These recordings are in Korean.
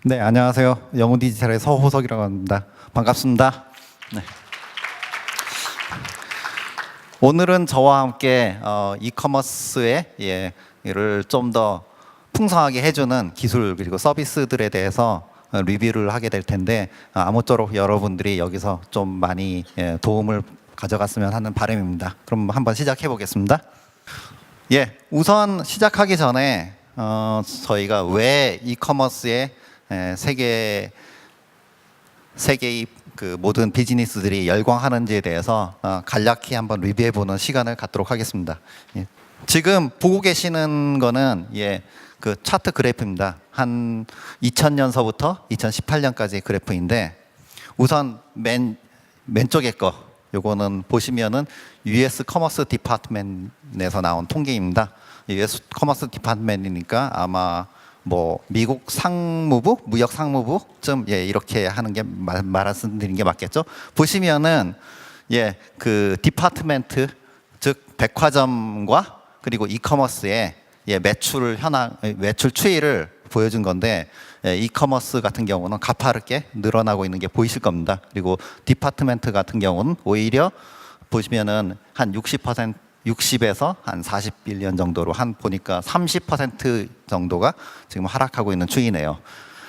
네, 안녕하세요. 영훈디지털의 서호석이라고 합니다. 반갑습니다. 네. 오늘은 저와 함께 이커머스의 를 좀 더 풍성하게 해주는 기술 그리고 서비스들에 대해서 리뷰를 하게 될 텐데 아무쪼록 여러분들이 여기서 좀 많이 도움을 가져갔으면 하는 바람입니다. 그럼 한번 시작해 보겠습니다. 우선 시작하기 전에 저희가 왜 이커머스의 세계의 그 모든 비즈니스들이 열광하는지에 대해서 간략히 한번 리뷰해보는 시간을 갖도록 하겠습니다. 지금 보고 계시는 거는 그 차트 그래프입니다. 한 2000년서부터 2018년까지 그래프인데 우선 왼쪽에 거 요거는 보시면은 US 커머스 디파트먼트에서 나온 통계입니다. US 커머스 디파트먼트니까 아마 뭐 미국 상무부, 무역 상무부쯤 이렇게 하는 게 말씀드리는 게 맞겠죠? 보시면은 그 디파트먼트 즉 백화점과 그리고 이커머스의 매출 현황, 매출 추이를 보여준 건데 이커머스 같은 경우는 가파르게 늘어나고 있는 게 보이실 겁니다. 그리고 디파트먼트 같은 경우는 오히려 보시면은 한 60에서 한 41년 정도로 한 보니까 30% 정도가 지금 하락하고 있는 추이네요.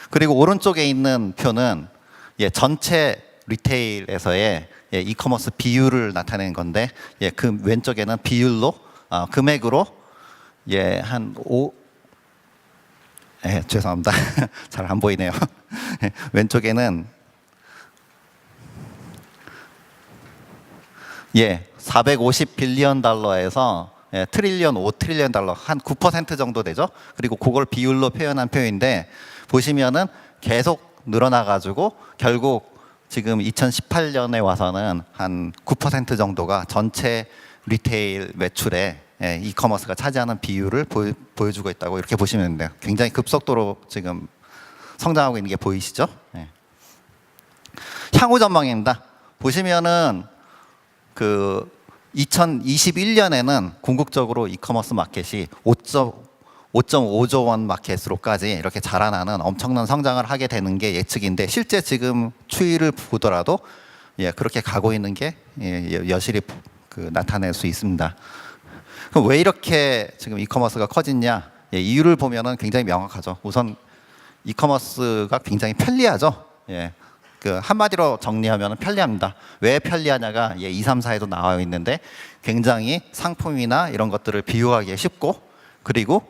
그리고 오른쪽에 있는 표는 전체 리테일에서의 이커머스 비율을 나타내는 건데 그 왼쪽에는 비율로 금액으로 한 5 죄송합니다. 잘 안 보이네요. 왼쪽에는 450 빌리언 달러에서 트릴리언, 5트릴리언 달러 한 9% 정도 되죠. 그리고 그걸 비율로 표현한 표인데 보시면은 계속 늘어나 가지고 결국 지금 2018년에 와서는 한 9% 정도가 전체 리테일 매출에 이커머스가 차지하는 비율을 보여주고 있다고 이렇게 보시면 돼요. 굉장히 급속도로 지금 성장하고 있는 게 보이시죠? 향후 전망입니다. 보시면은 그 2021년에는 궁극적으로 이커머스 마켓이 5.5조 원 마켓으로까지 이렇게 자라나는 엄청난 성장을 하게 되는 게 예측인데 실제 지금 추이를 보더라도 그렇게 가고 있는 게 여실히 나타낼 수 있습니다. 그럼 왜 이렇게 지금 이커머스가 커지냐? 이유를 보면은 굉장히 명확하죠. 우선 이커머스가 굉장히 편리하죠. 그 한마디로 정리하면 편리합니다. 왜 편리하냐가 2, 3, 4에도 나와 있는데 굉장히 상품이나 이런 것들을 비교하기 쉽고 그리고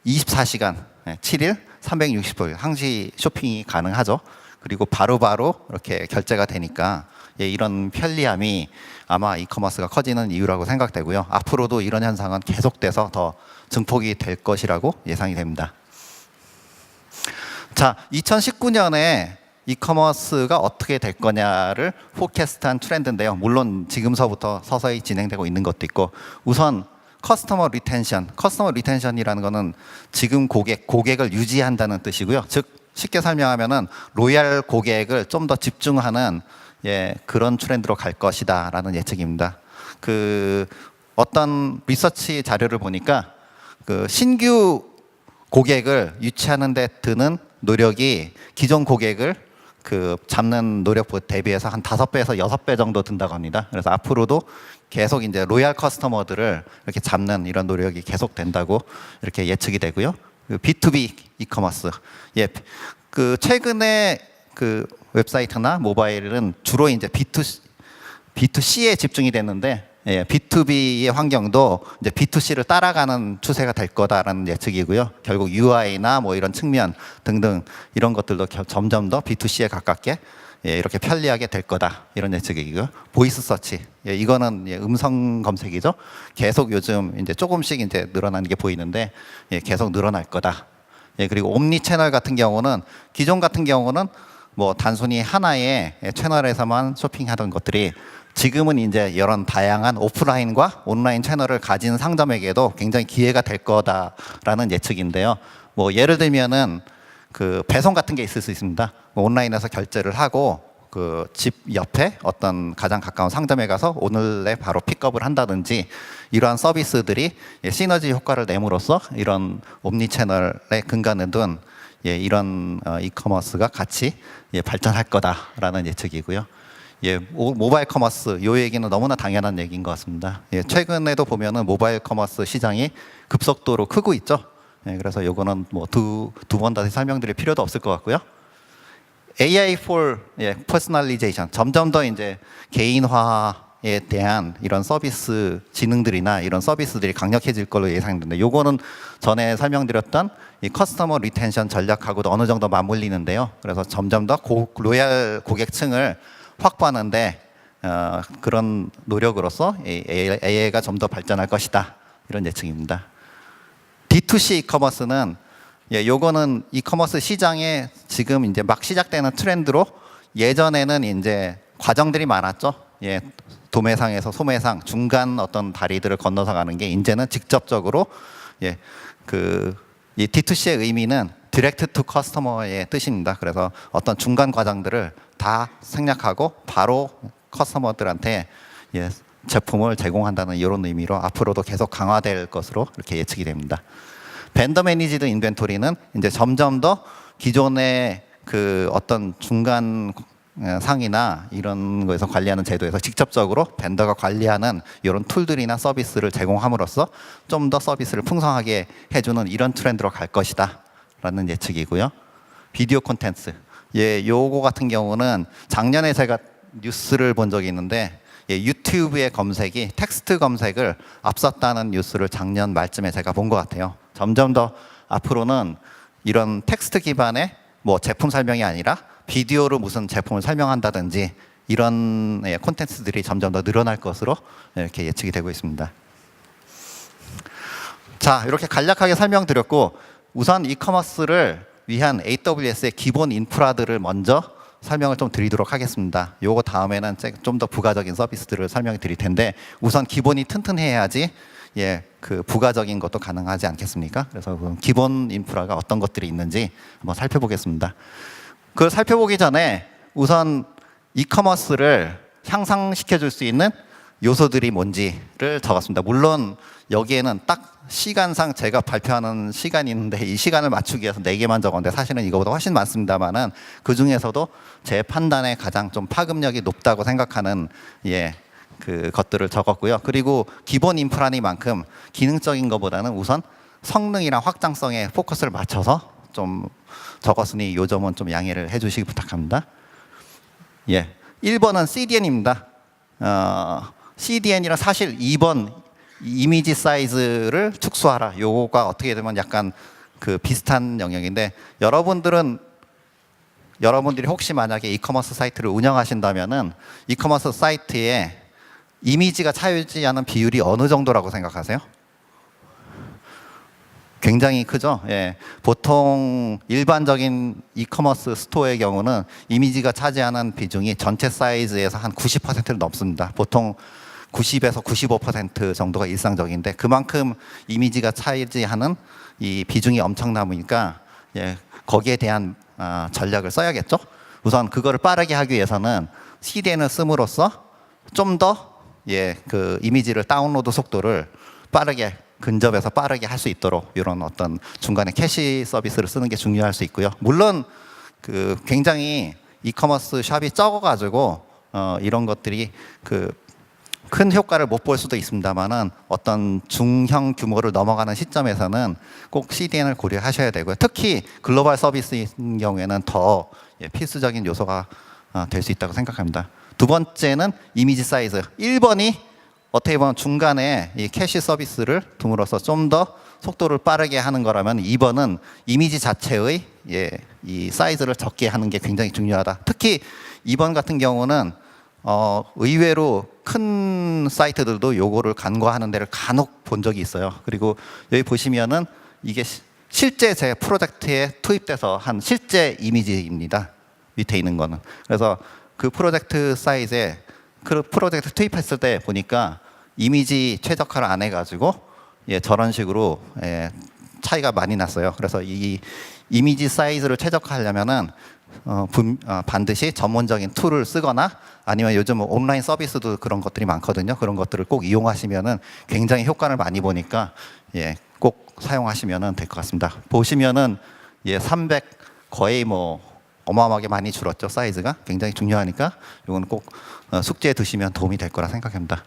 24시간 7일 365일 항시 쇼핑이 가능하죠. 그리고 바로바로 이렇게 결제가 되니까 이런 편리함이 아마 이커머스가 커지는 이유라고 생각되고요. 앞으로도 이런 현상은 계속돼서 더 증폭이 될 것이라고 예상이 됩니다. 자, 2019년에 이커머스가 어떻게 될 거냐를 포캐스트한 트렌드인데요. 물론 지금서부터 서서히 진행되고 있는 것도 있고 우선 커스터머 리텐션이라는 거는 지금 고객을 유지한다는 뜻이고요. 즉 쉽게 설명하면은 로얄 고객을 좀 더 집중하는 그런 트렌드로 갈 것이다 라는 예측입니다. 그 어떤 리서치 자료를 보니까 그 신규 고객을 유치하는 데 드는 노력이 기존 고객을 그 잡는 노력 대비해서 한 5배에서 6배 정도 든다고 합니다. 그래서 앞으로도 계속 이제 로얄 커스터머들을 이렇게 잡는 이런 노력이 계속 된다고 이렇게 예측이 되고요. B2B 이커머스. 그 최근에 그 웹사이트나 모바일은 주로 이제 B2C에 집중이 됐는데 B2B의 환경도 이제 B2C를 따라가는 추세가 될 거다라는 예측이고요. 결국 UI나 뭐 이런 측면 등등 이런 것들도 점점 더 B2C에 가깝게 이렇게 편리하게 될 거다 이런 예측이고요. 보이스 서치 이거는 음성 검색이죠. 계속 요즘 이제 조금씩 이제 늘어나는 게 보이는데 계속 늘어날 거다. 그리고 옴니 채널 같은 경우는 기존 같은 경우는 뭐 단순히 하나의 채널에서만 쇼핑하던 것들이 지금은 이제 이런 다양한 오프라인과 온라인 채널을 가진 상점에게도 굉장히 기회가 될 거다라는 예측인데요. 뭐 예를 들면은 그 배송 같은 게 있을 수 있습니다. 온라인에서 결제를 하고 그 집 옆에 어떤 가장 가까운 상점에 가서 오늘에 바로 픽업을 한다든지 이러한 서비스들이 시너지 효과를 내므로써 이런 옴니 채널의 근간을 둔 예, 이런 이커머스가 같이 예, 발전할 거다라는 예측이고요. 예, 모바일 커머스 요 얘기는 너무나 당연한 얘기인 것 같습니다. 예, 최근에도 보면은 모바일 커머스 시장이 급속도로 크고 있죠. 예, 그래서 요거는 뭐 두 번 다시 설명드릴 필요도 없을 것 같고요. AI for 예, 퍼스널리제이션 점점 더 이제 개인화에 대한 이런 서비스 지능들이나 이런 서비스들이 강력해질 걸로 예상되는데 요거는 전에 설명드렸던 이 커스터머 리텐션 전략하고도 어느 정도 맞물리는데요. 그래서 점점 더 로얄 고객층을 확보하는데 그런 노력으로서 AI가 좀 더 발전할 것이다. 이런 예측입니다. D2C 이커머스는 예, 요거는 이커머스 시장에 지금 이제 막 시작되는 트렌드로 예전에는 이제 과정들이 많았죠. 예, 도매상에서 소매상 중간 어떤 다리들을 건너서 가는 게 이제는 직접적으로 예, 이 D2C의 의미는 디렉트 투 커스터머의 뜻입니다. 그래서 어떤 중간 과정들을 다 생략하고 바로 커스터머들한테 예, 제품을 제공한다는 이런 의미로 앞으로도 계속 강화될 것으로 이렇게 예측이 됩니다. 벤더 매니지드 인벤토리는 이제 점점 더 기존의 그 어떤 중간 상이나 이런 거에서 관리하는 제도에서 직접적으로 벤더가 관리하는 이런 툴들이나 서비스를 제공함으로써 좀 더 서비스를 풍성하게 해주는 이런 트렌드로 갈 것이다 라는 예측이고요. 비디오 콘텐츠 예, 요거 같은 경우는 작년에 제가 뉴스를 본 적이 있는데 예, 유튜브의 검색이 텍스트 검색을 앞섰다는 뉴스를 작년 말쯤에 제가 본 것 같아요. 점점 더 앞으로는 이런 텍스트 기반의 뭐 제품 설명이 아니라 비디오로 무슨 제품을 설명한다든지 이런 예, 콘텐츠들이 점점 더 늘어날 것으로 이렇게 예측이 되고 있습니다. 자, 이렇게 간략하게 설명드렸고 우선 이커머스를 위한 AWS의 기본 인프라들을 먼저 설명을 좀 드리도록 하겠습니다. 요거 다음에는 좀 더 부가적인 서비스들을 설명해 드릴 텐데 우선 기본이 튼튼해야지 예, 그 부가적인 것도 가능하지 않겠습니까? 그래서 기본 인프라가 어떤 것들이 있는지 한번 살펴보겠습니다. 그걸 살펴보기 전에 우선 이커머스를 향상시켜 줄 수 있는 요소들이 뭔지를 적었습니다. 물론 여기에는 딱 시간상 제가 발표하는 시간이 있는데 이 시간을 맞추기 위해서 4개만 적었는데 사실은 이거보다 훨씬 많습니다만은 그 중에서도 제 판단에 가장 좀 파급력이 높다고 생각하는 예, 그 것들을 적었고요. 그리고 기본 인프라니만큼 기능적인 것보다는 우선 성능이랑 확장성에 포커스를 맞춰서 좀 적었으니 이 점은 좀 양해를 해주시기 부탁합니다. 예, 1번은 CDN입니다. CDN이랑 사실 2번 이미지 사이즈를 축소하라. 요거가 어떻게 되면 약간 그 비슷한 영역인데 여러분들이 혹시 만약에 이커머스 사이트를 운영하신다면은 이커머스 사이트에 이미지가 차지하는 비율이 어느 정도라고 생각하세요? 굉장히 크죠. 예. 보통 일반적인 이커머스 스토어의 경우는 이미지가 차지하는 비중이 전체 사이즈에서 한 90%를 넘습니다. 보통 90에서 95% 정도가 일상적인데 그만큼 이미지가 차지하는 이 비중이 엄청나니까 예, 거기에 대한 전략을 써야겠죠. 우선 그거를 빠르게 하기 위해서는 CDN을 씀으로써 좀 더 예, 그 이미지를 다운로드 속도를 빠르게 근접해서 빠르게 할 수 있도록 이런 어떤 중간에 캐시 서비스를 쓰는 게 중요할 수 있고요. 물론 그 굉장히 이커머스 샵이 적어가지고 이런 것들이 그 큰 효과를 못 볼 수도 있습니다만은 어떤 중형 규모를 넘어가는 시점에서는 꼭 CDN을 고려하셔야 되고요. 특히 글로벌 서비스인 경우에는 더 필수적인 요소가 될 수 있다고 생각합니다. 두 번째는 이미지 사이즈. 1번이 어떻게 보면 중간에 이 캐시 서비스를 둠으로써 좀 더 속도를 빠르게 하는 거라면 2번은 이미지 자체의 이 사이즈를 적게 하는 게 굉장히 중요하다. 특히 2번 같은 경우는 의외로 큰 사이트들도 요거를 간과하는 데를 간혹 본 적이 있어요. 그리고 여기 보시면은 이게 실제 제 프로젝트에 투입돼서 한 실제 이미지입니다. 밑에 있는 거는. 그래서 그 프로젝트 사이즈에 그 프로젝트 투입했을 때 보니까 이미지 최적화를 안 해가지고 예, 저런 식으로 예, 차이가 많이 났어요. 그래서 이 이미지 사이즈를 최적화하려면은 반드시 전문적인 툴을 쓰거나 아니면 요즘 온라인 서비스도 그런 것들이 많거든요. 그런 것들을 꼭 이용하시면은 굉장히 효과를 많이 보니까 예, 꼭 사용하시면 될 것 같습니다. 보시면은 예, 300 거의 뭐 어마어마하게 많이 줄었죠. 사이즈가 굉장히 중요하니까 이거는 꼭 숙지해 두시면 도움이 될 거라 생각합니다.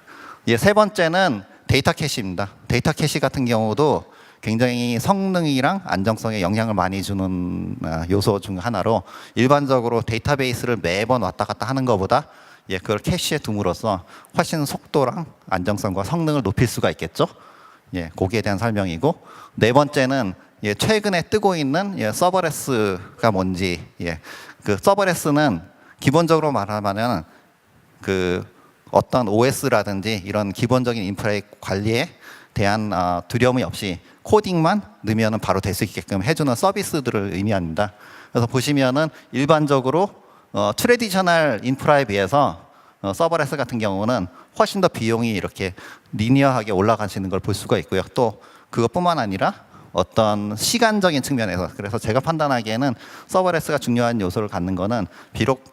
예, 세 번째는 데이터 캐시입니다. 데이터 캐시 같은 경우도 굉장히 성능이랑 안정성에 영향을 많이 주는 요소 중 하나로 일반적으로 데이터베이스를 매번 왔다 갔다 하는 것보다 예, 그걸 캐시에 둠으로써 훨씬 속도랑 안정성과 성능을 높일 수가 있겠죠. 예, 거기에 대한 설명이고 네 번째는 예, 최근에 뜨고 있는 예, 서버레스가 뭔지 예, 그 서버레스는 기본적으로 말하면은 그 어떤 OS라든지 이런 기본적인 인프라의 관리에 대한 두려움이 없이 코딩만 넣으면 바로 될 수 있게끔 해주는 서비스들을 의미합니다. 그래서 보시면은 일반적으로 트레디셔널 인프라에 비해서 서버레스 같은 경우는 훨씬 더 비용이 이렇게 리니어하게 올라가시는 걸 볼 수가 있고요. 또 그것뿐만 아니라 어떤 시간적인 측면에서 그래서 제가 판단하기에는 서버레스가 중요한 요소를 갖는 거는 비록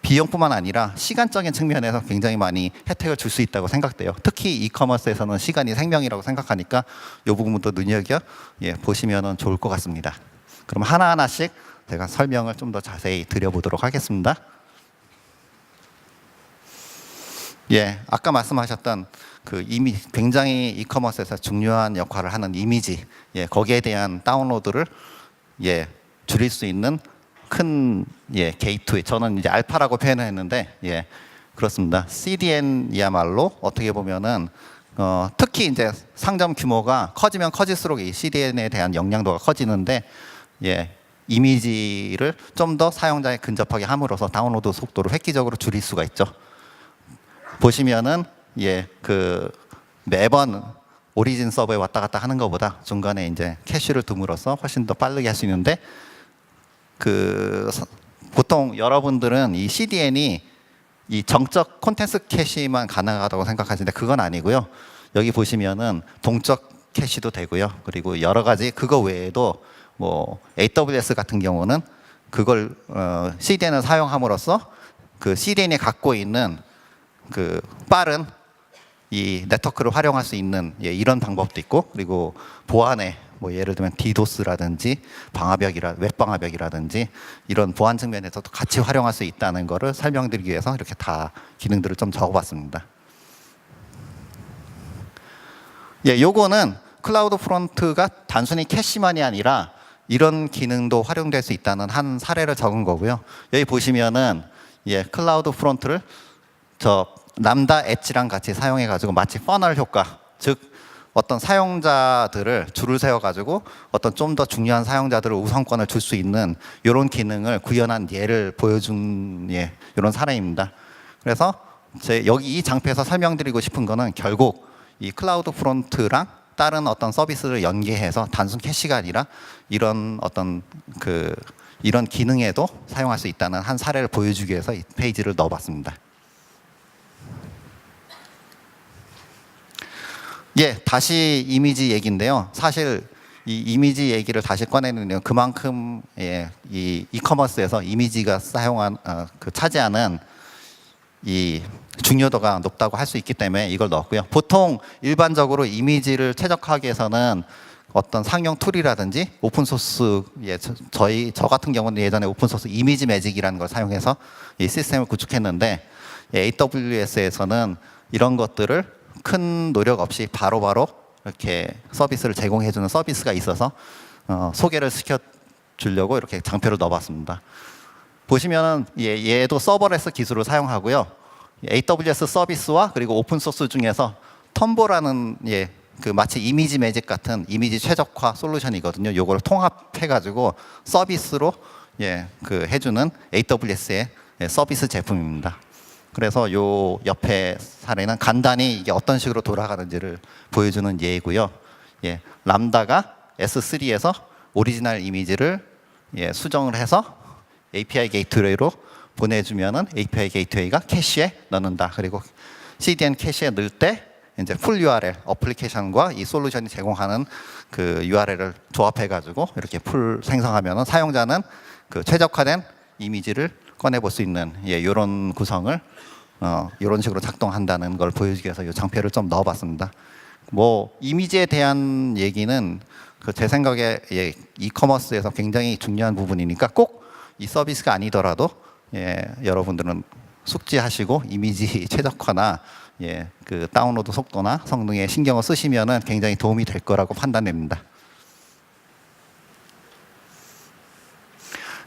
비용뿐만 아니라 시간적인 측면에서 굉장히 많이 혜택을 줄 수 있다고 생각돼요. 특히 이커머스에서는 시간이 생명이라고 생각하니까 이 부분도 눈여겨 보시면 좋을 것 같습니다. 그럼 하나하나씩 제가 설명을 좀 더 자세히 드려보도록 하겠습니다. 예, 아까 말씀하셨던 그 굉장히 이커머스에서 중요한 역할을 하는 이미지, 예, 거기에 대한 다운로드를 예, 줄일 수 있는 큰 게이트웨이, 저는 이제 알파라고 표현을 했는데 예, 그렇습니다. CDN이야말로 어떻게 보면은 특히 이제 상점 규모가 커지면 커질수록 이 CDN에 대한 역량도가 커지는데 예, 이미지를 좀 더 사용자에 근접하게 함으로써 다운로드 속도를 획기적으로 줄일 수가 있죠. 보시면은 예, 그 매번 오리진 서버에 왔다 갔다 하는 것보다 중간에 이제 캐시를 둠으로써 훨씬 더 빠르게 할 수 있는데 그 보통 여러분들은 이 CDN이 이 정적 콘텐츠 캐시만 가능하다고 생각하시는데 그건 아니고요. 여기 보시면은 동적 캐시도 되고요. 그리고 여러 가지 그거 외에도 뭐 AWS 같은 경우는 그걸 CDN을 사용함으로써 그 CDN이 갖고 있는 그 빠른 이 네트워크를 활용할 수 있는 예, 이런 방법도 있고 그리고 보안에 뭐 예를 들면 디도스라든지 웹 방화벽이라든지 이런 보안 측면에서도 같이 활용할 수 있다는 거를 설명드리기 위해서 이렇게 다 기능들을 좀 적어봤습니다. 예, 요거는 클라우드 프론트가 단순히 캐시만이 아니라 이런 기능도 활용될 수 있다는 한 사례를 적은 거고요. 여기 보시면은 예, 클라우드 프론트를 저 람다 엣지랑 같이 사용해 가지고 마치 퍼널 효과, 즉 어떤 사용자들을 줄을 세워 가지고 어떤 좀 더 중요한 사용자들을 우선권을 줄 수 있는 이런 기능을 구현한 예를 보여준 예, 이런 사례입니다. 그래서 여기 이 장표에서 설명드리고 싶은 거는 결국 이 클라우드 프론트랑 다른 어떤 서비스를 연계해서 단순 캐시가 아니라 이런 어떤 이런 기능에도 사용할 수 있다는 한 사례를 보여주기 위해서 이 페이지를 넣어봤습니다. 예, 다시 이미지 얘기인데요. 사실 이 이미지 얘기를 다시 꺼내는 이유는 그만큼 예, 이 이커머스에서 이미지가 차지하는 이 중요도가 높다고 할 수 있기 때문에 이걸 넣었고요. 보통 일반적으로 이미지를 최적화하기 위해서는 어떤 상용 툴이라든지 오픈소스, 예, 저 같은 경우는 예전에 오픈소스 이미지 매직이라는 걸 사용해서 이 시스템을 구축했는데 AWS에서는 이런 것들을 큰 노력 없이 바로바로 이렇게 서비스를 제공해주는 서비스가 있어서 소개를 시켜주려고 이렇게 장표를 넣어봤습니다. 보시면은 얘도 서버레스 기술을 사용하고요. AWS 서비스와 그리고 오픈소스 중에서 텀보라는 예, 그 마치 이미지 매직 같은 이미지 최적화 솔루션이거든요. 요걸 통합해가지고 서비스로 예, 해주는 AWS의 서비스 제품입니다. 그래서 요 옆에 사례는 간단히 이게 어떤 식으로 돌아가는지를 보여주는 예이고요. 예, 람다가 S3에서 오리지널 이미지를 예, 수정을 해서 API 게이트웨이로 보내주면은 API 게이트웨이가 캐시에 넣는다. 그리고 CDN 캐시에 넣을 때 이제 풀 URL 어플리케이션과 이 솔루션이 제공하는 그 URL을 조합해가지고 이렇게 풀 생성하면은 사용자는 그 최적화된 이미지를 꺼내 볼 수 있는 예, 이런 구성을 이런 식으로 작동한다는 걸 보여주기 위해서 이 장표를 좀 넣어봤습니다. 뭐 이미지에 대한 얘기는 그 제 생각에 예, 이커머스에서 굉장히 중요한 부분이니까 꼭 이 서비스가 아니더라도 예, 여러분들은 숙지하시고 이미지 최적화나 예, 그 다운로드 속도나 성능에 신경을 쓰시면은 굉장히 도움이 될 거라고 판단됩니다.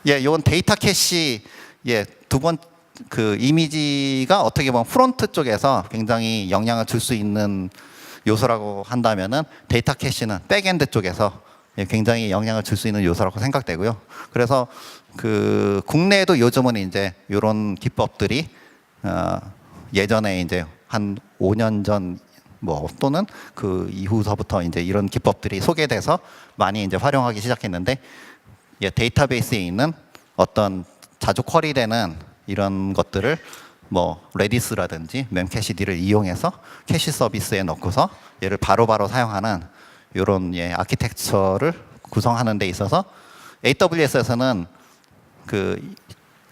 예, 이건 데이터 캐시 예, 두 번 그 이미지가 어떻게 보면 프론트 쪽에서 굉장히 영향을 줄 수 있는 요소라고 한다면은 데이터 캐시는 백엔드 쪽에서 예, 굉장히 영향을 줄 수 있는 요소라고 생각되고요. 그래서 그 국내에도 요즘은 이제 이런 기법들이 예전에 이제 한 5년 전 뭐 또는 그 이후서부터 이제 이런 기법들이 소개돼서 많이 이제 활용하기 시작했는데 예, 데이터베이스에 있는 어떤 자주 쿼리되는 이런 것들을 뭐 레디스라든지 멤캐시디를 이용해서 캐시 서비스에 넣고서 얘를 바로바로 사용하는 이런 예, 아키텍처를 구성하는 데 있어서 AWS에서는 그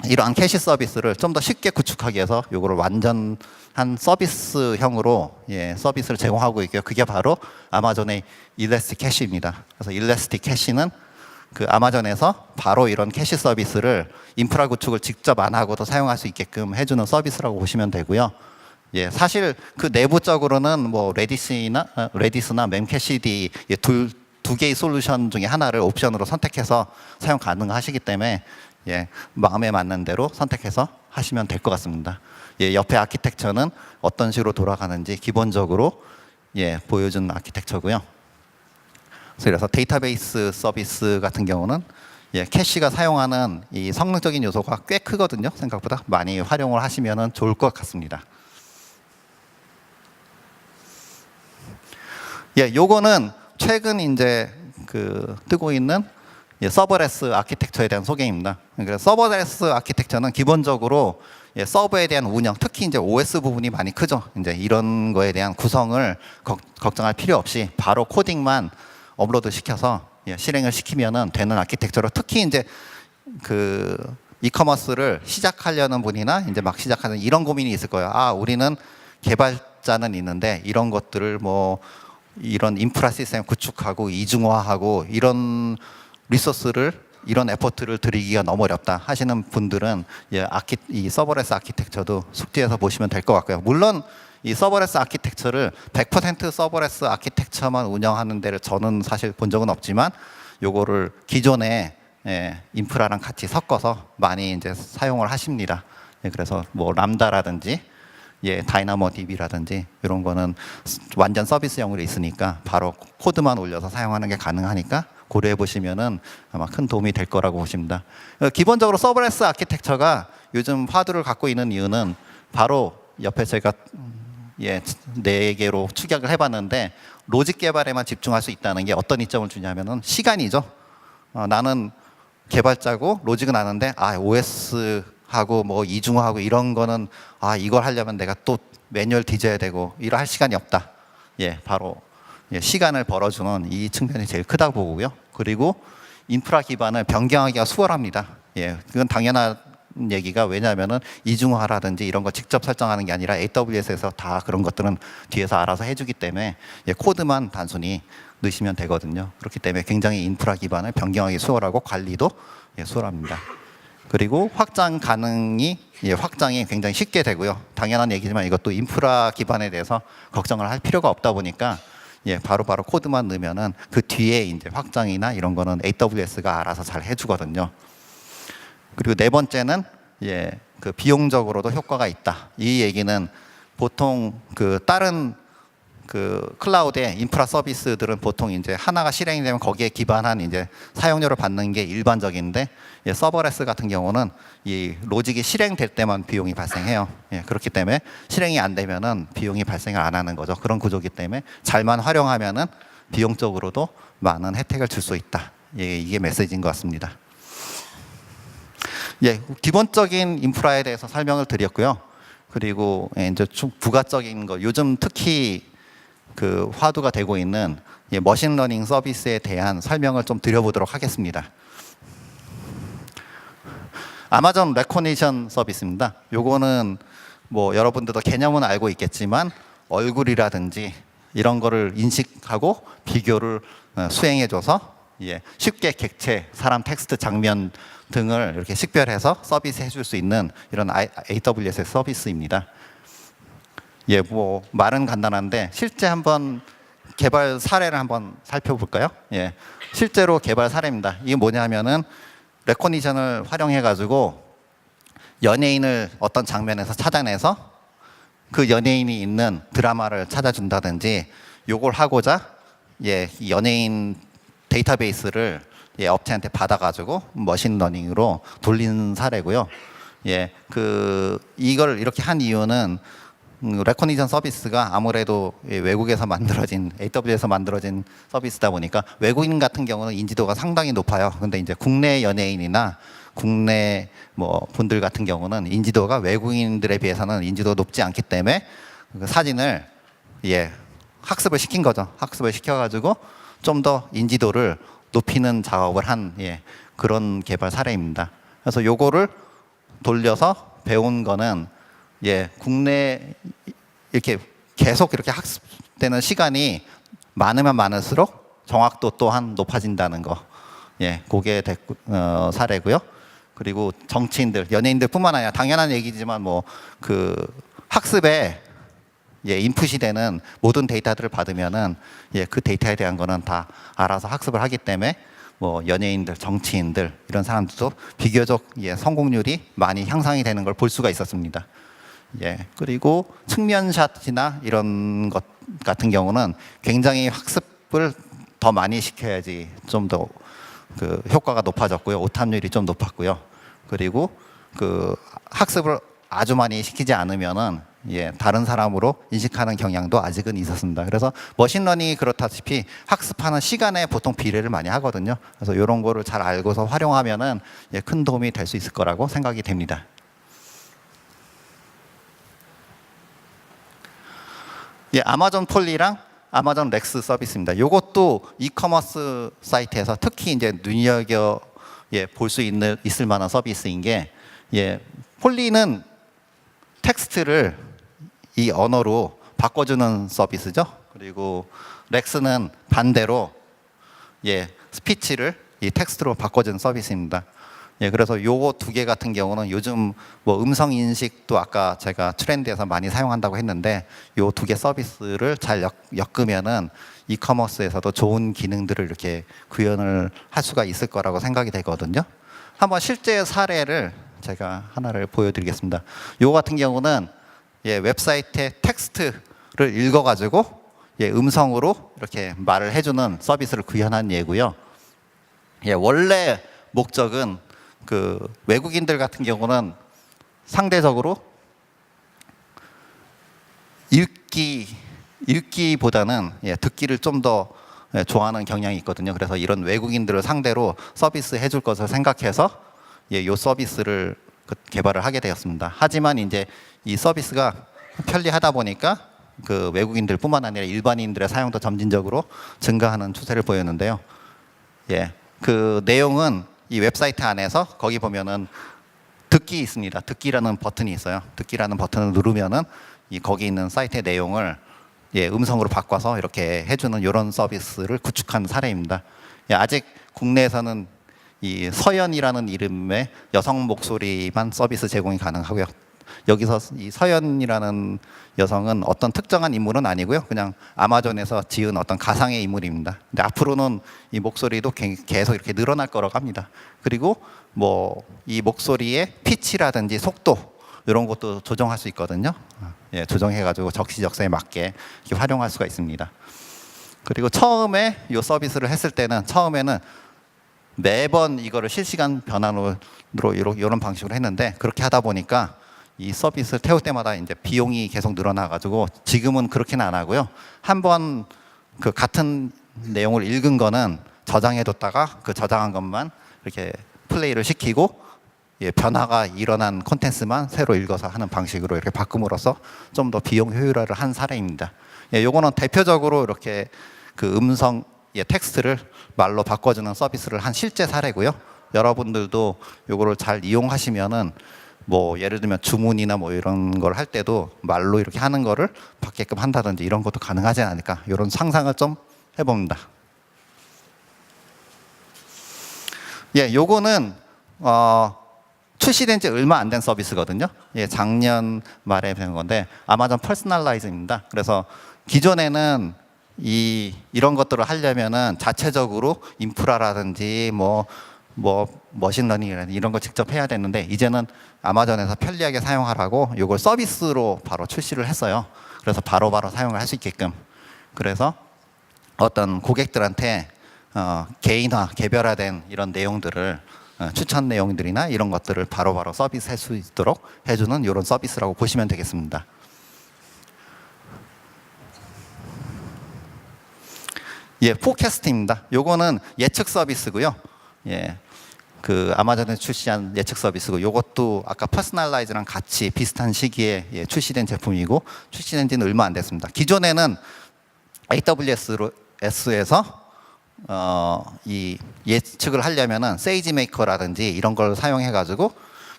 이러한 캐시 서비스를 좀 더 쉽게 구축하기 위해서 요거를 완전한 서비스형으로 예, 서비스를 제공하고 있고요. 그게 바로 아마존의 일래스틱 캐시입니다. 그래서 일래스틱 캐시는 그 아마존에서 바로 이런 캐시 서비스를 인프라 구축을 직접 안 하고도 사용할 수 있게끔 해주는 서비스라고 보시면 되고요. 예, 사실 그 내부적으로는 뭐 레디스나 멤캐시디 예, 두 개의 솔루션 중에 하나를 옵션으로 선택해서 사용 가능하시기 때문에 예, 마음에 맞는 대로 선택해서 하시면 될 것 같습니다. 예, 옆에 아키텍처는 어떤 식으로 돌아가는지 기본적으로 예, 보여준 아키텍처고요. 그래서 데이터베이스 서비스 같은 경우는 예, 캐시가 사용하는 이 성능적인 요소가 꽤 크거든요. 생각보다 많이 활용을 하시면 좋을 것 같습니다. 예, 요거는 최근 이제 그 뜨고 있는 예, 서버레스 아키텍처에 대한 소개입니다. 그래서 서버레스 아키텍처는 기본적으로 예, 서버에 대한 운영, 특히 이제 OS 부분이 많이 크죠. 이제 이런 거에 대한 구성을 걱정할 필요 없이 바로 코딩만 업로드 시켜서 예, 실행을 시키면은 되는 아키텍처로 특히 이제 그 이커머스를 시작하려는 분이나 이제 막 시작하는 이런 고민이 있을 거예요. 아, 우리는 개발자는 있는데 이런 것들을 뭐 이런 인프라 시스템 구축하고 이중화하고 이런 리소스를 이런 에포트를 들이기가 너무 어렵다 하시는 분들은 예, 이 서버레스 아키텍처도 숙지해서 보시면 될 것 같고요. 물론 이 서버레스 아키텍처를 100% 서버레스 아키텍처만 운영하는 데를 저는 사실 본 적은 없지만 요거를 기존의 예, 인프라랑 같이 섞어서 많이 이제 사용을 하십니다. 예, 그래서 뭐 람다라든지 예, 다이나모 DB라든지 이런 거는 완전 서비스형으로 있으니까 바로 코드만 올려서 사용하는 게 가능하니까 고려해 보시면은 아마 큰 도움이 될 거라고 보십니다. 기본적으로 서버레스 아키텍처가 요즘 화두를 갖고 있는 이유는 바로 옆에 제가 예, 4개로 축약을 해봤는데 로직 개발에만 집중할 수 있다는 게 어떤 이점을 주냐면은 시간이죠. 나는 개발자고 로직은 아는데 아 OS하고 뭐 이중화하고 이런 거는 아 이걸 하려면 내가 또 매뉴얼 뒤져야 되고 이럴 할 시간이 없다. 예, 바로 예, 시간을 벌어주는 이 측면이 제일 크다고 보고요. 그리고 인프라 기반을 변경하기가 수월합니다. 예, 그건 당연한 얘기가 왜냐하면은 이중화라든지 이런 거 직접 설정하는 게 아니라 AWS에서 다 그런 것들은 뒤에서 알아서 해주기 때문에 예, 코드만 단순히 넣으시면 되거든요. 그렇기 때문에 굉장히 인프라 기반을 변경하기 수월하고 관리도 예, 수월합니다. 그리고 확장이 굉장히 쉽게 되고요. 당연한 얘기지만 이것도 인프라 기반에 대해서 걱정을 할 필요가 없다 보니까 예, 바로바로 코드만 넣으면은 그 뒤에 이제 확장이나 이런 거는 AWS가 알아서 잘 해주거든요. 그리고 네 번째는 예, 그 비용적으로도 효과가 있다. 이 얘기는 보통 그 다른 그 클라우드의 인프라 서비스들은 보통 이제 하나가 실행이 되면 거기에 기반한 이제 사용료를 받는 게 일반적인데 예, 서버레스 같은 경우는 이 로직이 실행될 때만 비용이 발생해요. 예, 그렇기 때문에 실행이 안 되면은 비용이 발생을 안 하는 거죠. 그런 구조이기 때문에 잘만 활용하면은 비용적으로도 많은 혜택을 줄 수 있다. 예, 이게 메시지인 것 같습니다. 예, 기본적인 인프라에 대해서 설명을 드렸고요. 그리고 이제 좀 부가적인 거, 요즘 특히 그 화두가 되고 있는 예, 머신러닝 서비스에 대한 설명을 좀 드려보도록 하겠습니다. 아마존 레코니션 서비스입니다. 요거는 뭐 여러분들도 개념은 알고 있겠지만 얼굴이라든지 이런 거를 인식하고 비교를 수행해줘서 쉽게 객체, 사람 텍스트, 장면 등을 이렇게 식별해서 서비스해 줄 수 있는 이런 AWS의 서비스입니다. 뭐 말은 간단한데 실제 한번 개발 사례를 한번 살펴볼까요? 실제로 개발 사례입니다. 이게 뭐냐면은 레코니션을 활용해 가지고 연예인을 어떤 장면에서 찾아내서 그 연예인이 있는 드라마를 찾아준다든지 요걸 하고자 이 연예인 데이터베이스를 업체한테 받아가지고 머신러닝으로 돌린 사례고요. 이걸 이렇게 한 이유는 레코니션 서비스가 아무래도 외국에서 만들어진 AWS에서 만들어진 서비스다 보니까 외국인 같은 경우는 인지도가 상당히 높아요. 근데 이제 국내 연예인이나 국내 뭐 분들 같은 경우는 인지도가 외국인들에 비해서는 인지도가 높지 않기 때문에 그 사진을 학습을 시킨 거죠. 학습을 시켜가지고 좀 더 인지도를 높이는 작업을 한 그런 개발 사례입니다. 그래서 요거를 돌려서 배운 거는 국내 이렇게 계속 이렇게 학습되는 시간이 많으면 많을수록 정확도 또한 높아진다는 거. 그게 사례고요. 그리고 정치인들, 연예인들뿐만 아니라 당연한 얘기지만 뭐 그 학습에 인풋이 되는 모든 데이터들을 받으면은 그 데이터에 대한 거는 다 알아서 학습을 하기 때문에 뭐 연예인들, 정치인들 이런 사람들도 비교적 성공률이 많이 향상이 되는 걸 볼 수가 있었습니다. 그리고 측면샷이나 이런 것 같은 경우는 굉장히 학습을 더 많이 시켜야지 좀 더 그 효과가 높아졌고요. 오탑률이 좀 높았고요. 그리고 그 학습을 아주 많이 시키지 않으면은 다른 사람으로 인식하는 경향도 아직은 있었습니다. 그래서 머신러닝이 그렇다시피 학습하는 시간에 보통 비례를 많이 하거든요. 그래서 이런 거를 잘 알고서 활용하면은 큰 도움이 될 수 있을 거라고 생각이 됩니다. 아마존 폴리랑 아마존 렉스 서비스입니다. 이것도 이커머스 사이트에서 특히 이제 눈여겨 볼 수 있을 만한 서비스인 게 폴리는 텍스트를 이 언어로 바꿔주는 서비스죠. 그리고 렉스는 반대로 스피치를 이 텍스트로 바꿔주는 서비스입니다. 그래서 요거 두 개 같은 경우는 요즘 뭐 음성 인식도 아까 제가 트렌드에서 많이 사용한다고 했는데 요 두 개 서비스를 잘 엮으면은 이커머스에서도 좋은 기능들을 이렇게 구현을 할 수가 있을 거라고 생각이 되거든요. 한번 실제 사례를 제가 하나를 보여드리겠습니다. 요 같은 경우는 웹사이트의 텍스트를 읽어가지고 음성으로 이렇게 말을 해주는 서비스를 구현한 예고요. 원래 목적은 그 외국인들 같은 경우는 상대적으로 읽기보다는 듣기를 좀 더 좋아하는 경향이 있거든요. 그래서 이런 외국인들을 상대로 서비스 해줄 것을 생각해서 이 서비스를 개발을 하게 되었습니다. 하지만 이제 이 서비스가 편리하다 보니까 그 외국인들뿐만 아니라 일반인들의 사용도 점진적으로 증가하는 추세를 보였는데요. 그 내용은 이 웹사이트 안에서 거기 보면은 듣기 있습니다. 듣기라는 버튼이 있어요. 듣기라는 버튼을 누르면은 거기 있는 사이트의 내용을 음성으로 바꿔서 이렇게 해주는 이런 서비스를 구축한 사례입니다. 아직 국내에서는 이 서연이라는 이름의 여성 목소리만 서비스 제공이 가능하고요. 여기서 이 서연이라는 여성은 어떤 특정한 인물은 아니고요. 그냥 아마존에서 지은 어떤 가상의 인물입니다. 근데 앞으로는 이 목소리도 계속 이렇게 늘어날 거라고 합니다. 그리고 뭐 이 목소리의 피치라든지 속도 이런 것도 조정할 수 있거든요. 조정해가지고 적시적소에 맞게 이렇게 활용할 수가 있습니다. 그리고 처음에 이 서비스를 했을 때는 처음에는 매번 이거를 실시간 변환으로 이런 방식으로 했는데 그렇게 하다 보니까 이 서비스를 태울 때마다 이제 비용이 계속 늘어나가지고 지금은 그렇게는 안 하고요. 한번 그 같은 내용을 읽은 거는 저장해뒀다가 그 저장한 것만 이렇게 플레이를 시키고 변화가 일어난 콘텐츠만 새로 읽어서 하는 방식으로 이렇게 바꿈으로써 좀 더 비용 효율화를 한 사례입니다. 요거는 대표적으로 이렇게 그 음성 텍스트를 말로 바꿔주는 서비스를 한 실제 사례고요. 여러분들도 요거를 잘 이용하시면은 뭐 예를 들면 주문이나 뭐 이런 걸 할 때도 말로 이렇게 하는 거를 받게끔 한다든지 이런 것도 가능하지 않을까, 이런 상상을 좀 해봅니다. 예, 요거는 출시된 지 얼마 안 된 서비스거든요. 예, 작년 말에 된 건데 아마존 퍼스널라이즈입니다. 그래서 기존에는 이런 것들을 하려면은 자체적으로 인프라라든지 뭐 머신러닝이라든지 이런 거 직접 해야 되는데, 이제는 아마존에서 편리하게 사용하라고 이걸 서비스로 바로 출시를 했어요. 그래서 바로바로 사용을 할 수 있게끔. 그래서 어떤 고객들한테 개인화, 개별화된 이런 내용들을 추천 내용들이나 이런 것들을 바로바로 서비스할 수 있도록 해주는 이런 서비스라고 보시면 되겠습니다. 예, 포캐스트입니다. 요거는 예측 서비스고요. 예, 그 아마존에 출시한 예측 서비스고, 요것도 아까 퍼스널라이즈랑 같이 비슷한 시기에 출시된 제품이고, 출시된 지는 얼마 안 됐습니다. 기존에는 AWS에서 이 예측을 하려면은 세이지 메이커라든지 이런 걸 사용해 가지고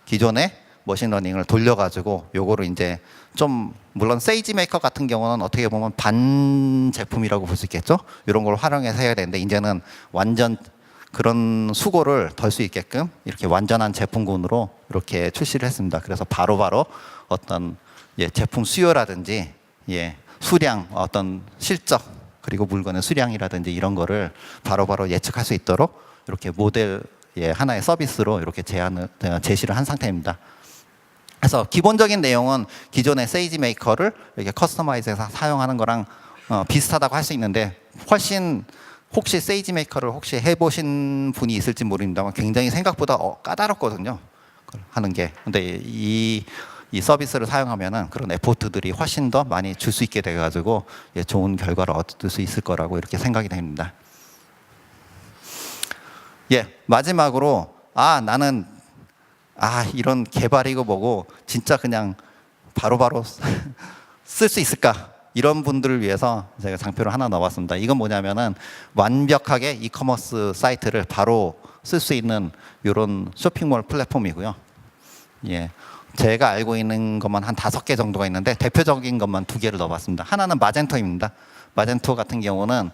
기존에 머신러닝을 돌려 가지고 요거를 이제 좀, 물론 세이지 메이커 같은 경우는 어떻게 보면 반 제품이라고 볼 수 있겠죠. 이런 걸 활용해서 해야 되는데, 이제는 완전 그런 수고를 덜 수 있게끔 이렇게 완전한 제품군으로 이렇게 출시를 했습니다. 그래서 바로바로 어떤 제품 수요라든지 수량, 어떤 실적, 그리고 물건의 수량이라든지 이런 거를 바로바로 예측할 수 있도록 이렇게 모델 하나의 서비스로 이렇게 제시를 한 상태입니다. 그래서 기본적인 내용은 기존의 세이지 메이커를 이렇게 커스터마이즈해서 사용하는 거랑 비슷하다고 할 수 있는데, 훨씬, 혹시 세이지 메이커를 혹시 해보신 분이 있을지 모릅니다만 굉장히 생각보다 까다롭거든요, 하는 게. 근데 이 서비스를 사용하면은 그런 에포트들이 훨씬 더 많이 줄 수 있게 돼가지고 좋은 결과를 얻을 수 있을 거라고 이렇게 생각이 됩니다. 마지막으로 나는 이런 개발이고 뭐고 진짜 그냥 바로바로 쓸 수 있을까, 이런 분들을 위해서 제가 장표를 하나 넣어봤습니다. 이건 뭐냐면은 완벽하게 이커머스 사이트를 바로 쓸 수 있는 이런 쇼핑몰 플랫폼이고요. 제가 알고 있는 것만 한 5개 정도가 있는데 대표적인 것만 2개를 넣어봤습니다. 하나는 마젠토입니다. 마젠토 같은 경우는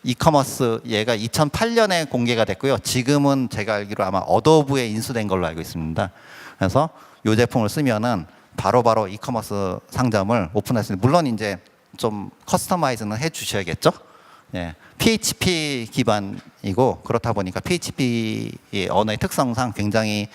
이커머스, 얘가 2008년에 공개가 됐고요. 지금은 제가 알기로 아마 어도브에 인수된 걸로 알고 있습니다. 그래서 이 제품을 쓰면은 바로바로 이커머스 상점을 오픈할 수 있는, 물론 이제 좀 커스터마이즈는 해 주셔야겠죠. PHP 기반이고, 그렇다 보니까 PHP 언어의 특성상 굉장히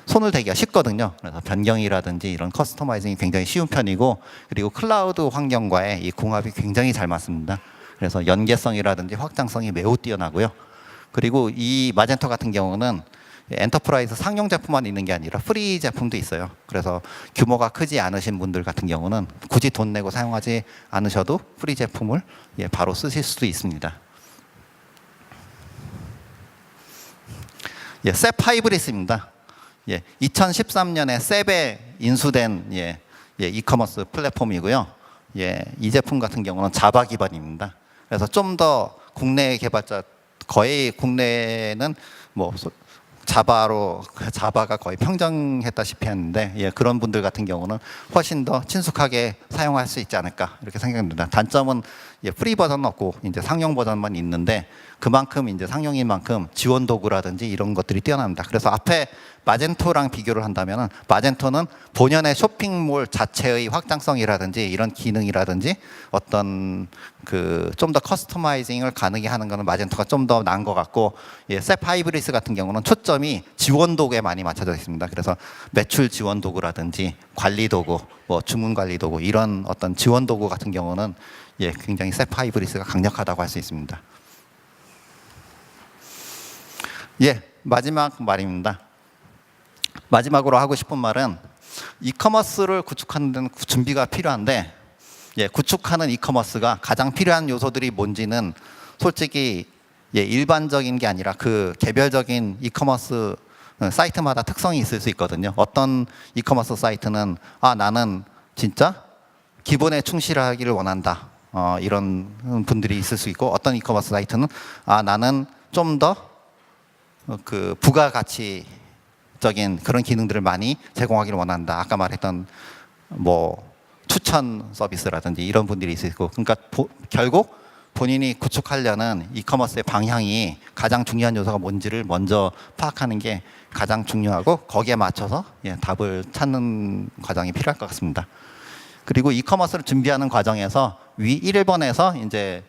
손을 대기가 쉽거든요. 그래서 변경이라든지 이런 커스터마이징이 굉장히 쉬운 편이고, 그리고 클라우드 환경과의 이 궁합이 굉장히 잘 맞습니다. 그래서 연계성이라든지 확장성이 매우 뛰어나고요. 그리고 이 마젠토 같은 경우는 엔터프라이즈 상용 제품만 있는 게 아니라 프리 제품도 있어요. 그래서 규모가 크지 않으신 분들 같은 경우는 굳이 돈 내고 사용하지 않으셔도 프리 제품을 바로 쓰실 수도 있습니다. 셉 하이브리스입니다. 2013년에 셉에 인수된 이커머스 플랫폼이고요. 이 제품 같은 경우는 자바 기반입니다. 그래서 좀 더 국내 개발자, 거의 국내에는 뭐 자바가 거의 평정했다시피 했는데, 그런 분들 같은 경우는 훨씬 더 친숙하게 사용할 수 있지 않을까 이렇게 생각합니다. 단점은 프리 버전은 없고 이제 상용 버전만 있는데, 그만큼 이제 상용인 만큼 지원 도구라든지 이런 것들이 뛰어납니다. 그래서 앞에 마젠토랑 비교를 한다면은, 마젠토는 본연의 쇼핑몰 자체의 확장성이라든지 이런 기능이라든지 어떤 좀 더 커스터마이징을 가능하게 하는 거는 마젠토가 좀 더 나은 것 같고, 셉 하이브리스 같은 경우는 초점이 지원 도구에 많이 맞춰져 있습니다. 그래서 매출 지원 도구라든지 관리 도구, 뭐 주문 관리 도구, 이런 어떤 지원 도구 같은 경우는 굉장히 셉 하이브리스가 강력하다고 할 수 있습니다. 마지막 말입니다. 마지막으로 하고 싶은 말은, 이커머스를 구축하는 데는 준비가 필요한데, 구축하는 이커머스가 가장 필요한 요소들이 뭔지는 솔직히 일반적인 게 아니라 그 개별적인 이커머스 사이트마다 특성이 있을 수 있거든요. 어떤 이커머스 사이트는 나는 진짜 기본에 충실하기를 원한다, 이런 분들이 있을 수 있고, 어떤 이커머스 사이트는 나는 좀 더 부가가치 적인 그런 기능들을 많이 제공하기를 원한다. 아까 말했던 뭐 추천 서비스라든지 이런 분들이 있고, 그러니까 결국 본인이 구축하려는 이커머스의 방향이 가장 중요한 요소가 뭔지를 먼저 파악하는 게 가장 중요하고, 거기에 맞춰서 답을 찾는 과정이 필요할 것 같습니다. 그리고 이커머스를 준비하는 과정에서 위 1번에서 이제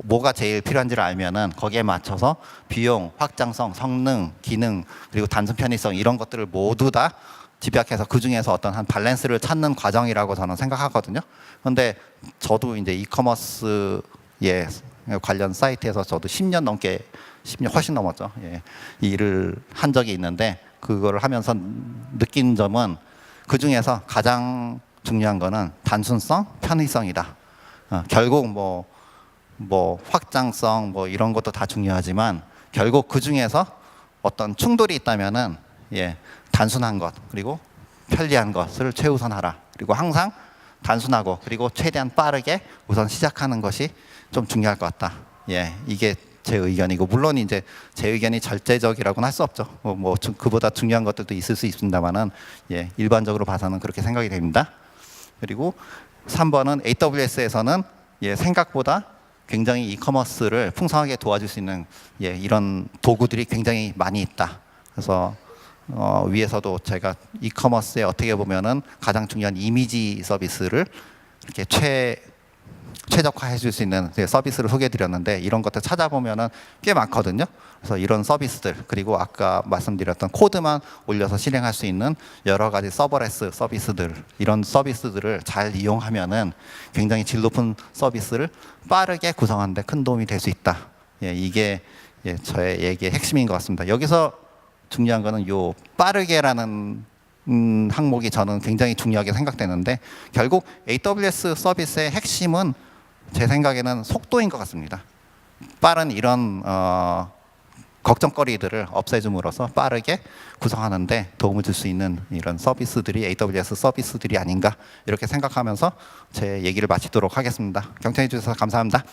뭐가 제일 필요한지를 알면은 거기에 맞춰서 비용, 확장성, 성능, 기능, 그리고 단순 편의성 이런 것들을 모두 다 집약해서 그 중에서 어떤 한 밸런스를 찾는 과정이라고 저는 생각하거든요. 그런데 저도 이제 이커머스에 관련 사이트에서 저도 10년 넘게 10년 훨씬 넘었죠. 이 일을 한 적이 있는데, 그거를 하면서 느낀 점은 그 중에서 가장 중요한 거는 단순성, 편의성이다. 결국 뭐 확장성 뭐 이런 것도 다 중요하지만 결국 그 중에서 어떤 충돌이 있다면은 단순한 것 그리고 편리한 것을 최우선하라. 그리고 항상 단순하고 그리고 최대한 빠르게 우선 시작하는 것이 좀 중요할 것 같다. 이게 제 의견이고, 물론 이제 제 의견이 절대적이라고는 할 수 없죠. 뭐 그보다 중요한 것들도 있을 수 있습니다만은 일반적으로 봐서는 그렇게 생각이 됩니다. 그리고 3번은 AWS에서는 생각보다 굉장히 이커머스를 풍성하게 도와줄 수 있는 이런 도구들이 굉장히 많이 있다. 그래서 위에서도 제가 이커머스에 어떻게 보면은 가장 중요한 이미지 서비스를 이렇게 최적화해 줄 수 있는 서비스를 소개해 드렸는데, 이런 것들 찾아보면은 꽤 많거든요. 그래서 이런 서비스들, 그리고 아까 말씀드렸던 코드만 올려서 실행할 수 있는 여러 가지 서버레스 서비스들, 이런 서비스들을 잘 이용하면은 굉장히 질 높은 서비스를 빠르게 구성하는 데 큰 도움이 될 수 있다. 이게 저의 얘기의 핵심인 것 같습니다. 여기서 중요한 거는 요 빠르게라는 항목이 저는 굉장히 중요하게 생각되는데, 결국 AWS 서비스의 핵심은 제 생각에는 속도인 것 같습니다. 빠른 이런 걱정거리들을 없애줌으로써 빠르게 구성하는데 도움을 줄 수 있는 이런 서비스들이 AWS 서비스들이 아닌가, 이렇게 생각하면서 제 얘기를 마치도록 하겠습니다. 경청해 주셔서 감사합니다.